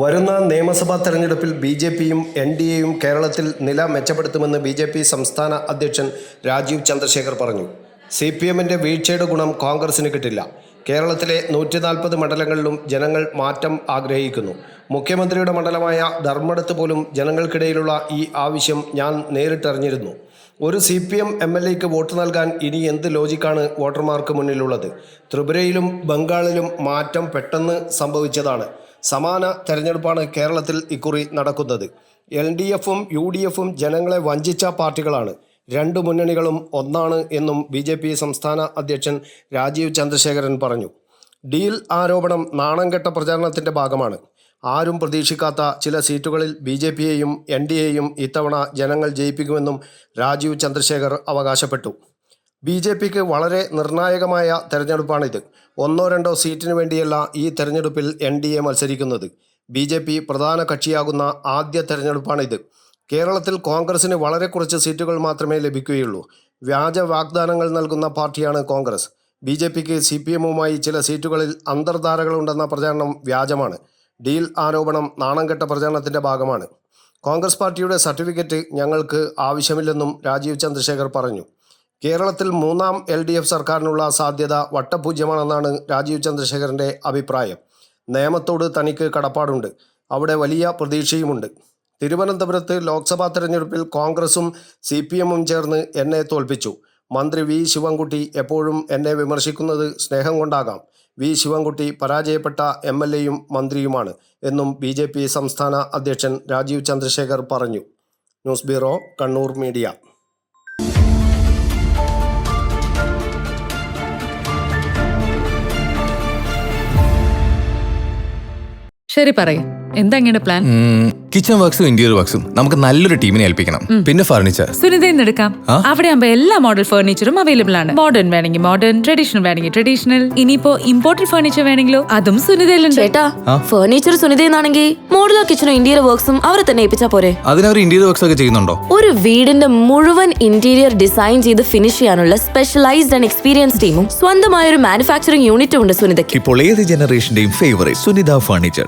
വരുന്ന നിയമസഭാ തെരഞ്ഞെടുപ്പിൽ ബി.ജെ.പിയും എൻ.ഡി.എയും കേരളത്തിൽ നില മെച്ചപ്പെടുത്തുമെന്ന് ബി.ജെ.പി സംസ്ഥാന അധ്യക്ഷൻ രാജീവ് ചന്ദ്രശേഖർ പറഞ്ഞു. സി.പി.എമ്മിൻ്റെ വീഴ്ചയുടെ ഗുണം കോൺഗ്രസിന് കിട്ടില്ല. കേരളത്തിലെ 140 മണ്ഡലങ്ങളിലും ജനങ്ങൾ മാറ്റം ആഗ്രഹിക്കുന്നു. മുഖ്യമന്ത്രിയുടെ മണ്ഡലമായ ധർമ്മടത്ത് പോലും ജനങ്ങൾക്കിടയിലുള്ള ഈ ആവശ്യം ഞാൻ നേരിട്ടറിഞ്ഞിരുന്നു. ഒരു CPM MLAയ്ക്ക് വോട്ട് നൽകാൻ ഇനി എന്ത് ലോജിക്കാണ് വോട്ടർമാർക്ക് മുന്നിലുള്ളത്? ത്രിപുരയിലും ബംഗാളിലും മാറ്റം പെട്ടെന്ന് സംഭവിച്ചതാണ്. സമാന തെരഞ്ഞെടുപ്പാണ് കേരളത്തിൽ ഇക്കുറി നടക്കുന്നത്. LDFും UDFും ജനങ്ങളെ വഞ്ചിച്ച പാർട്ടികളാണ്. രണ്ട് മുന്നണികളും ഒന്നാണ് എന്നും BJP സംസ്ഥാന അധ്യക്ഷൻ രാജീവ് ചന്ദ്രശേഖരൻ പറഞ്ഞു. ഡീൽ ആരോപണം നാണംകെട്ട പ്രചാരണത്തിൻ്റെ ഭാഗമാണ്. ആരും പ്രതീക്ഷിക്കാത്ത ചില സീറ്റുകളിൽ BJPയെയും NDAയെയും ഇത്തവണ ജനങ്ങൾ ജയിപ്പിക്കുമെന്നും രാജീവ് ചന്ദ്രശേഖർ അവകാശപ്പെട്ടു. BJPക്ക് വളരെ നിർണായകമായ തെരഞ്ഞെടുപ്പാണിത്. 1-2 സീറ്റിന് വേണ്ടിയല്ല ഈ തെരഞ്ഞെടുപ്പിൽ NDA മത്സരിക്കുന്നത്. BJP പ്രധാന കക്ഷിയാകുന്ന ആദ്യ തെരഞ്ഞെടുപ്പാണിത്. കേരളത്തിൽ കോൺഗ്രസിന് വളരെ കുറച്ച് സീറ്റുകൾ മാത്രമേ ലഭിക്കുകയുള്ളൂ. വ്യാജ വാഗ്ദാനങ്ങൾ നൽകുന്ന പാർട്ടിയാണ് കോൺഗ്രസ്. BJPക്ക് CPMുമായി ചില സീറ്റുകളിൽ അന്തർധാരകളുണ്ടെന്ന പ്രചാരണം വ്യാജമാണ്. ഡീൽ ആരോപണം നാണംകെട്ട പ്രചാരണത്തിൻ്റെ ഭാഗമാണ്. കോൺഗ്രസ് പാർട്ടിയുടെ സർട്ടിഫിക്കറ്റ് ഞങ്ങൾക്ക് ആവശ്യമില്ലെന്നും രാജീവ് ചന്ദ്രശേഖർ പറഞ്ഞു. കേരളത്തിൽ 3ാം LDF സർക്കാരിനുള്ള സാധ്യത വട്ടപൂജ്യമാണെന്നാണ് രാജീവ് ചന്ദ്രശേഖരൻ്റെ അഭിപ്രായം. നിയമത്തോട് തനിക്ക് കടപ്പാടുണ്ട്. അവിടെ വലിയ പ്രതീക്ഷയുമുണ്ട്. തിരുവനന്തപുരത്ത് ലോക്സഭാ തെരഞ്ഞെടുപ്പിൽ കോൺഗ്രസും CPMും ചേർന്ന് എന്നെ തോൽപ്പിച്ചു. മന്ത്രി V. ശിവൻകുട്ടി എപ്പോഴും എന്നെ വിമർശിക്കുന്നത് സ്നേഹം കൊണ്ടാകാം. V. ശിവൻകുട്ടി പരാജയപ്പെട്ട MLAയും മന്ത്രിയുമാണ് എന്നും BJP സംസ്ഥാന അധ്യക്ഷൻ രാജീവ് ചന്ദ്രശേഖർ പറഞ്ഞു. News bureau, Kannur media. ശരി, പറയും എന്താ ഇങ്ങനെ പ്ലാൻ? കിച്ചൺ വർക്ക്സും ഇന്റീരിയർ വർക്ക്സും നമുക്ക് നല്ലൊരു ടീമിനെ ഏൽപ്പിക്കണം. പിന്നെ ഫർണിച്ചർ സുനിതയിൽ നിന്ന് എടുക്കാം. അവിടെ ആകുമ്പോ എല്ലാ മോഡൽ ഫർണിച്ചറും അവൈലബിൾ ആണ്. മോഡേൺ വേണമെങ്കിൽ മോഡേൺ, ട്രഡീഷണൽ വേണമെങ്കിൽ ട്രഡീഷണൽ. ഇനിയിപ്പോ ഇമ്പോർട്ടഡ് ഫർണിച്ചർ വേണമെങ്കിലോ അതും സുനിതയിലുണ്ട്. ചേട്ടാ, ഫർണിച്ചർ സുനിതയെന്നാണെങ്കിൽ മോഡുലർ കിച്ചണും ഇന്റീരിയർ വർക്ക്സും അവരെ തന്നെ ഏൽപ്പിച്ചാ പോരെ? അതിനവർ ഇന്റീരിയർ വർക്ക്സ് ഒക്കെ ചെയ്യുന്നുണ്ടോ? ഒരു വീടിന്റെ മുഴുവൻ ഇന്റീരിയർ ഡിസൈൻ ചെയ്ത് ഫിനിഷ് ചെയ്യാനുള്ള സ്പെഷ്യലൈസ്ഡ് ആൻഡ് എക്സ്പീരിയൻസ് ടീമും സ്വന്തമായ ഒരു മാനുഫാക്ചറിംഗ് യൂണിറ്റും ഉണ്ട് സുനിതയ്ക്ക്. ഇപ്പോൾ ഏത് ജനറേഷന്റെയും ഫേവറേറ്റ് സുനിത ഫർണിച്ചർ,